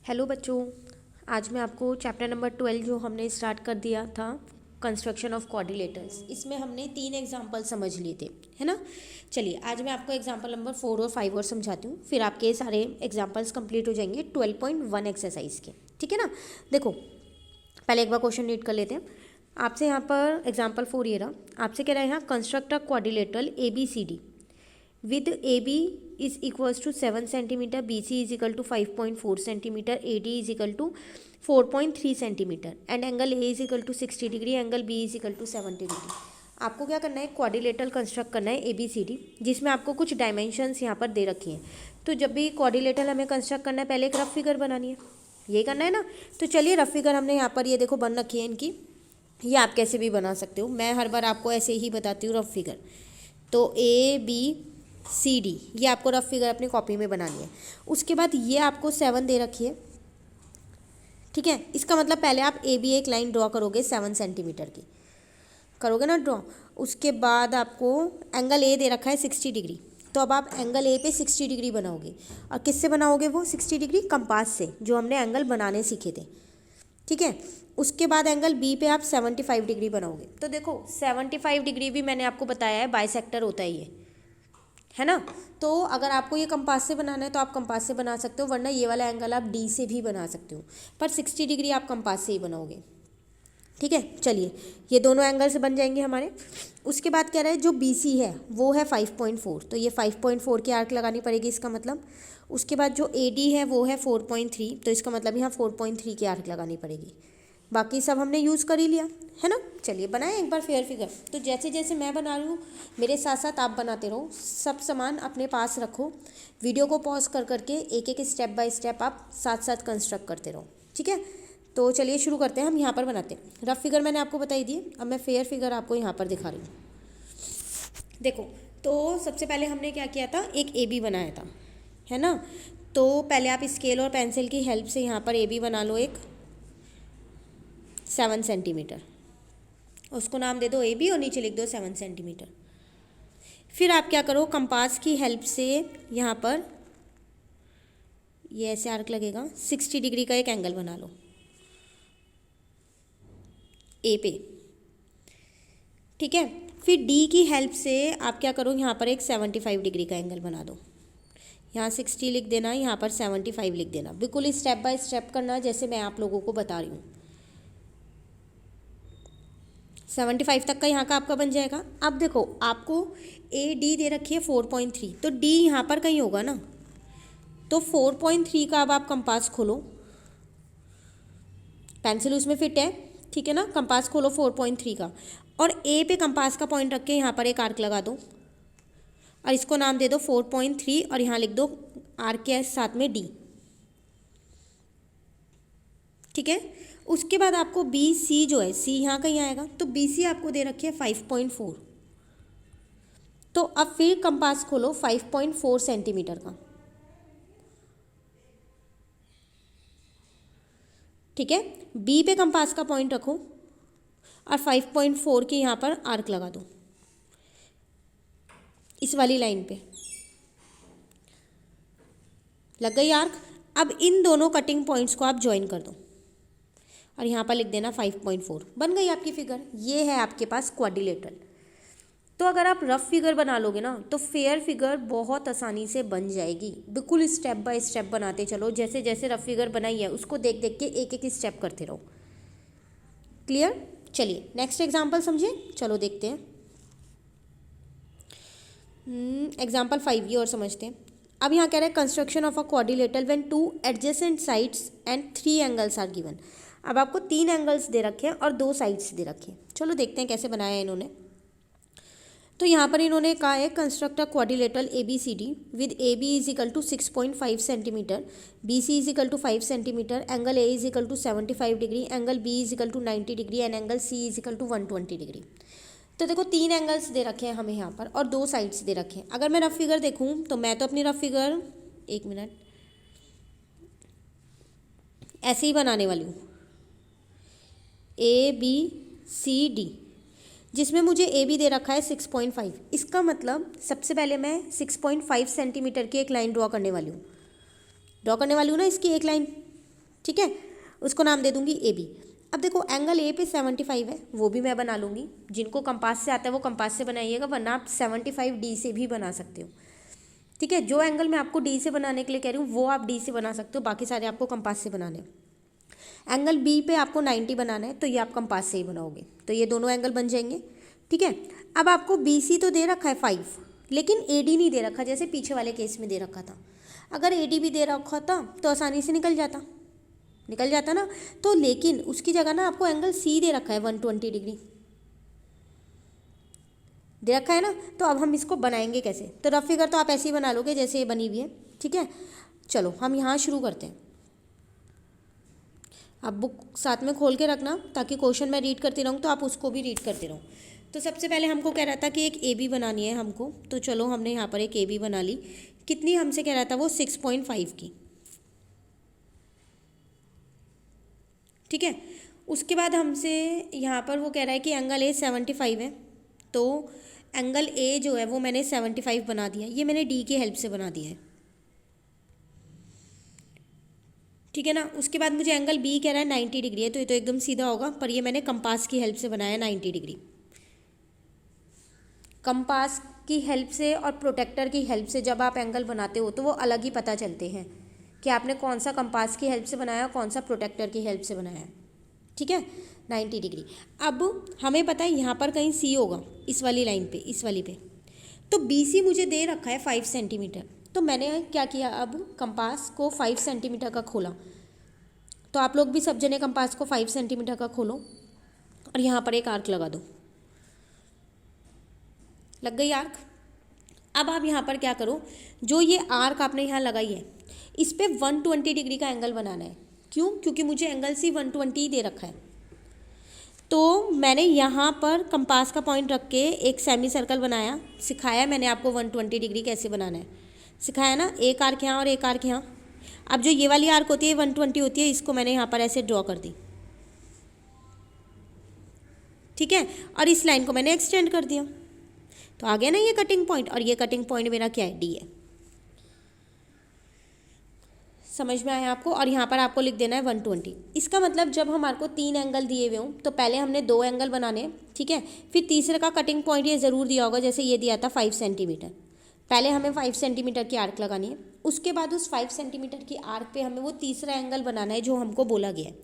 Hello बच्चों। आज मैं आपको चैप्टर नंबर 12 जो हमने स्टार्ट कर दिया था, कंस्ट्रक्शन ऑफ क्वाड्रिलेटरल्स, इसमें हमने 3 एग्जाम्पल समझ लिए थे, है ना। चलिए आज मैं आपको एग्जाम्पल नंबर 4 और 5 और समझाती हूँ, फिर आपके सारे एग्जाम्पल्स कंप्लीट हो जाएंगे 12.1 एक्सरसाइज के। ठीक है ना। देखो पहले एक बार क्वेश्चन रीड कर लेते हैं। आपसे यहाँ पर एग्जाम्पल 4 ये रहा, आपसे कह रहा है यहाँ construct a quadrilateral ABCD with AB is equals to 7 centimeter, BC is equal to 5.4 centimeter, AD is equal to 4.3 centimeter and angle A is equal to 60 degree, angle B is equal to 70 degree। आपको क्या करना है, quadrilateral construct करना है ABCD, जिसमें आपको कुछ dimensions यहाँ पर दे रखी हैं। तो जब भी क्वाड्रिलेटरल हमें कंस्ट्रक्ट करना है, पहले एक रफ फिगर बनानी है, ये करना है ना। तो चलिए रफ फिगर हमने यहाँ पर ये देखो बन रखी है इनकी, ये आप कैसे भी बना सकते हो, मैं हर बार आपको ऐसे ही बताती हूँ रफ फिगर। तो ABCD ये आपको रफ फिगर अपनी कॉपी में बनानी है। उसके बाद ये आपको 7 दे रखी है, ठीक है। इसका मतलब पहले आप AB एक लाइन ड्रॉ करोगे 7 सेंटीमीटर की, करोगे ना ड्रॉ। उसके बाद आपको एंगल A दे रखा है 60 डिग्री, तो अब आप एंगल A पे 60 डिग्री बनाओगे। और किससे बनाओगे वो 60 डिग्री? कंपास से, जो हमने एंगल बनाने सीखे थे, ठीक है। उसके बाद एंगल B पे आप 75 डिग्री बनाओगे। तो देखो 75 डिग्री भी मैंने आपको बताया है बाइसेक्टर होता है ये, है ना। तो अगर आपको ये कंपास से बनाना है तो आप कंपास से बना सकते हो, वरना ये वाला एंगल आप D से भी बना सकते हो, पर 60 डिग्री आप कंपास से ही बनाओगे, ठीक है। चलिए ये दोनों एंगल से बन जाएंगे हमारे। उसके बाद कह रहा है जो BC है वो है 5.4, तो ये 5.4 की आर्क लगानी पड़ेगी इसका मतलब। उसके बाद जो AD है वो है 4.3, तो इसका मतलब यहाँ 4.3 की आर्क लगानी पड़ेगी। बाकी सब हमने यूज़ कर ही लिया, है ना। चलिए बनाएं एक बार फेयर फिगर। तो जैसे जैसे मैं बना रही हूँ मेरे साथ साथ आप बनाते रहो, सब सामान अपने पास रखो, वीडियो को पॉज कर करके एक एक स्टेप बाय स्टेप आप साथ साथ कंस्ट्रक्ट करते रहो, ठीक है। तो चलिए शुरू करते हैं, हम यहाँ पर बनाते हैं। रफ फिगर मैंने आपको बताई दी, अब मैं फेयर फिगर आपको यहाँ पर दिखा रही हूँ। देखो तो सबसे पहले हमने क्या किया था, एक AB बनाया था, है ना। तो पहले आप स्केल और पेंसिल की हेल्प से यहाँ पर AB बना लो एक 7 सेंटीमीटर, उसको नाम दे दो AB और नीचे लिख दो 7 सेंटीमीटर। फिर आप क्या करो, कंपास की हेल्प से यहाँ पर ये ऐसे आर्क लगेगा, 60 डिग्री का एक एंगल बना लो A पे, ठीक है। फिर D की हेल्प से आप क्या करो, यहाँ पर एक 75 डिग्री का एंगल बना दो। यहाँ 60 लिख देना, यहाँ पर 75 लिख देना, बिल्कुल स्टेप बाय स्टेप करना जैसे मैं आप लोगों को बता रही हूँ। 75 तक का यहाँ का आपका बन जाएगा। अब देखो आपको AD दे रखी है 4.3, तो D यहाँ पर कहीं होगा ना, तो 4.3 का अब आप कंपास खोलो, पेंसिल उसमें फिट है, ठीक है ना। कंपास खोलो 4.3 का, और A पे कंपास का पॉइंट रख के यहाँ पर एक आर्क लगा दो, और इसको नाम दे दो 4.3, और यहाँ लिख दो आर्क के साथ में D, ठीक है। उसके बाद आपको BC जो है, C यहाँ कहीं आएगा, तो BC आपको दे रखी है 5.4, तो अब फिर कंपास खोलो 5.4 सेंटीमीटर का, ठीक है। B पे कंपास का पॉइंट रखो और 5.4 के यहाँ पर आर्क लगा दो इस वाली लाइन पे, लग गई आर्क। अब इन दोनों कटिंग पॉइंट्स को आप ज्वाइन कर दो और यहाँ पर लिख देना 5.4, बन गई आपकी फिगर। ये है आपके पास क्वाड्रिलेटरल। तो अगर आप रफ फिगर बना लोगे ना तो फेयर फिगर बहुत आसानी से बन जाएगी, बिल्कुल स्टेप बाय स्टेप बनाते चलो, जैसे जैसे रफ फिगर बनाई है उसको देख देख के एक एक स्टेप करते रहो। क्लियर। चलिए नेक्स्ट एग्जाम्पल समझे, चलो देखते हैं। एग्जाम्पल 5 ये और समझते हैं। अब यहाँ कह रहे हैं construction of a quadrilateral when 2 adjacent sides and 3 angles are given. अब आपको 3 एंगल्स दे रखे हैं और 2 साइड्स दे रखे हैं, चलो देखते हैं कैसे बनाया है इन्होंने। तो यहाँ पर इन्होंने कहा है construct a quadrilateral ABCD with AB is equal to 6.5 centimetre, BC is equal to 5 centimetre, angle A is equal to 75 degree, angle B is equal to 90 degree and angle C is equal to 120 degree. तो देखो 3 angles दे रखे हैं हमें यहाँ पर और 2 sides दे रखे हैं। अगर मैं रफ फिगर देखूँ तो मैं तो अपनी रफ फिगर, एक मिनट, ऐसे ही बनाने वाली हूँ ABCD, जिसमें मुझे AB दे रखा है 6.5। इसका मतलब सबसे पहले मैं 6.5 सेंटीमीटर की एक लाइन ड्रॉ करने वाली हूँ ना, इसकी एक लाइन, ठीक है, उसको नाम दे दूंगी ए बी। अब देखो एंगल ए पे 75 है, वो भी मैं बना लूँगी। जिनको कंपास से आता है वो कंपास से बनाइएगा, वरना आप 75 डी से भी बना सकते हो। ठीक है, जो एंगल मैं आपको डी से बनाने के लिए कह रही हूँ वो आप डी से बना सकते हो, बाकी सारे आपको कंपास से बनाने हैं। एंगल बी पे आपको 90 बनाना है, तो ये आप कंपास से ही बनाओगे, तो ये दोनों एंगल बन जाएंगे। ठीक है, अब आपको बी सी तो दे रखा है 5, लेकिन ए डी नहीं दे रखा, जैसे पीछे वाले केस में दे रखा था। अगर ए डी भी दे रखा था तो आसानी से निकल जाता ना। तो लेकिन उसकी जगह ना आपको एंगल सी दे रखा है 120 डिग्री दे रखा है ना। तो अब हम इसको बनाएंगे कैसे, तो रफ फिगर तो आप ऐसे ही बना लोगे जैसे ये बनी हुई है। ठीक है, चलो हम यहाँ शुरू करते हैं। आप बुक साथ में खोल के रखना ताकि क्वेश्चन मैं रीड करती रहूँ तो आप उसको भी रीड करते रहो। तो सबसे पहले हमको कह रहा था कि एक ए बी बनानी है हमको, तो चलो हमने यहाँ पर एक ए बी बना ली। कितनी हमसे कह रहा था वो 6.5 की। ठीक है, उसके बाद हमसे यहाँ पर वो कह रहा है कि एंगल ए 75 है, तो एंगल ए जो है वो मैंने 75 बना दिया। ये मैंने डी की हेल्प से बना दिया है। ठीक है ना, उसके बाद मुझे एंगल बी कह रहा है 90 डिग्री है, तो ये तो एकदम सीधा होगा, पर ये मैंने कंपास की हेल्प से बनाया 90 डिग्री। कंपास की हेल्प से और प्रोटेक्टर की हेल्प से जब आप एंगल बनाते हो तो वो अलग ही पता चलते हैं कि आपने कौन सा कंपास की हेल्प से बनाया, कौन सा प्रोटेक्टर की हेल्प से बनाया। ठीक है, 90 डिग्री। अब हमें पता है यहाँ पर कहीं सी होगा, इस वाली लाइन पे, इस वाली पे। तो बी सी मुझे दे रखा है 5 सेंटीमीटर, तो मैंने क्या किया, अब कंपास को 5 सेंटीमीटर का खोला। तो आप लोग भी सब जने कंपास को 5 सेंटीमीटर का खोलो और यहाँ पर एक आर्क लगा दो। लग गई आर्क। अब आप यहाँ पर क्या करो, जो ये आर्क आपने यहाँ लगाई है इस पे 120 डिग्री का एंगल बनाना है। क्यों, क्योंकि मुझे एंगल सी 120 ही दे रखा है। तो मैंने यहाँ पर कंपास का पॉइंट रख के एक सेमी सर्कल बनाया, सिखाया मैंने आपको 120 डिग्री कैसे बनाना है, सिखाया ना। एक आर्क यहाँ और एक आर्क यहाँ। अब जो ये वाली आर्क होती है 120 होती है, इसको मैंने यहाँ पर ऐसे ड्रॉ कर दी। ठीक है, और इस लाइन को मैंने एक्सटेंड कर दिया, तो आ गया ना ये कटिंग पॉइंट, और ये कटिंग पॉइंट मेरा क्या है, डी है। समझ में आया आपको। और यहाँ पर आपको लिख देना है 120। इसका मतलब जब हमारे को 3 एंगल दिए हुए हों तो पहले हमने 2 एंगल बनाने हैं। ठीक है, फिर तीसरे का कटिंग पॉइंट ये ज़रूर दिया होगा, जैसे ये दिया था 5 सेंटीमीटर। पहले हमें 5 सेंटीमीटर की आर्क लगानी है, उसके बाद उस 5 सेंटीमीटर की आर्क पे हमें वो तीसरा एंगल बनाना है जो हमको बोला गया है।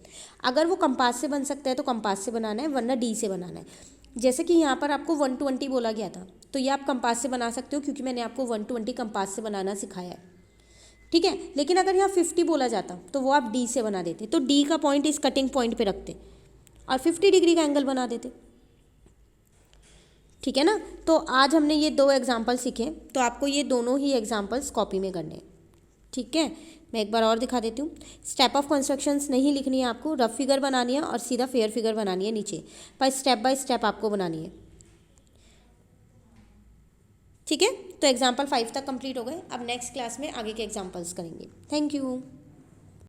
अगर वो कंपास से बन सकता है तो कंपास से बनाना है, वरना डी से बनाना है। जैसे कि यहाँ पर आपको 120 बोला गया था, तो ये आप कंपास से बना सकते हो, क्योंकि मैंने आपको 120 कंपास से बनाना सिखाया है। ठीक है, लेकिन अगर यहाँ 50 बोला जाता तो वो आप डी से बना देते, तो डी का पॉइंट इस कटिंग पॉइंट पे रखते और 50 डिग्री का एंगल बना देते। ठीक है ना, तो आज हमने ये 2 एग्जाम्पल सीखे, तो आपको ये दोनों ही एग्जाम्पल्स कॉपी में करने हैं। ठीक है, मैं एक बार और दिखा देती हूँ। स्टेप ऑफ कंस्ट्रक्शंस नहीं लिखनी है आपको, रफ फिगर बनानी है और सीधा फेयर फिगर बनानी है नीचे, पर स्टेप बाय स्टेप आपको बनानी है। ठीक है, तो एग्जाम्पल 5 तक कंप्लीट हो गए। अब नेक्स्ट क्लास में आगे के एग्जाम्पल्स करेंगे। Thank you.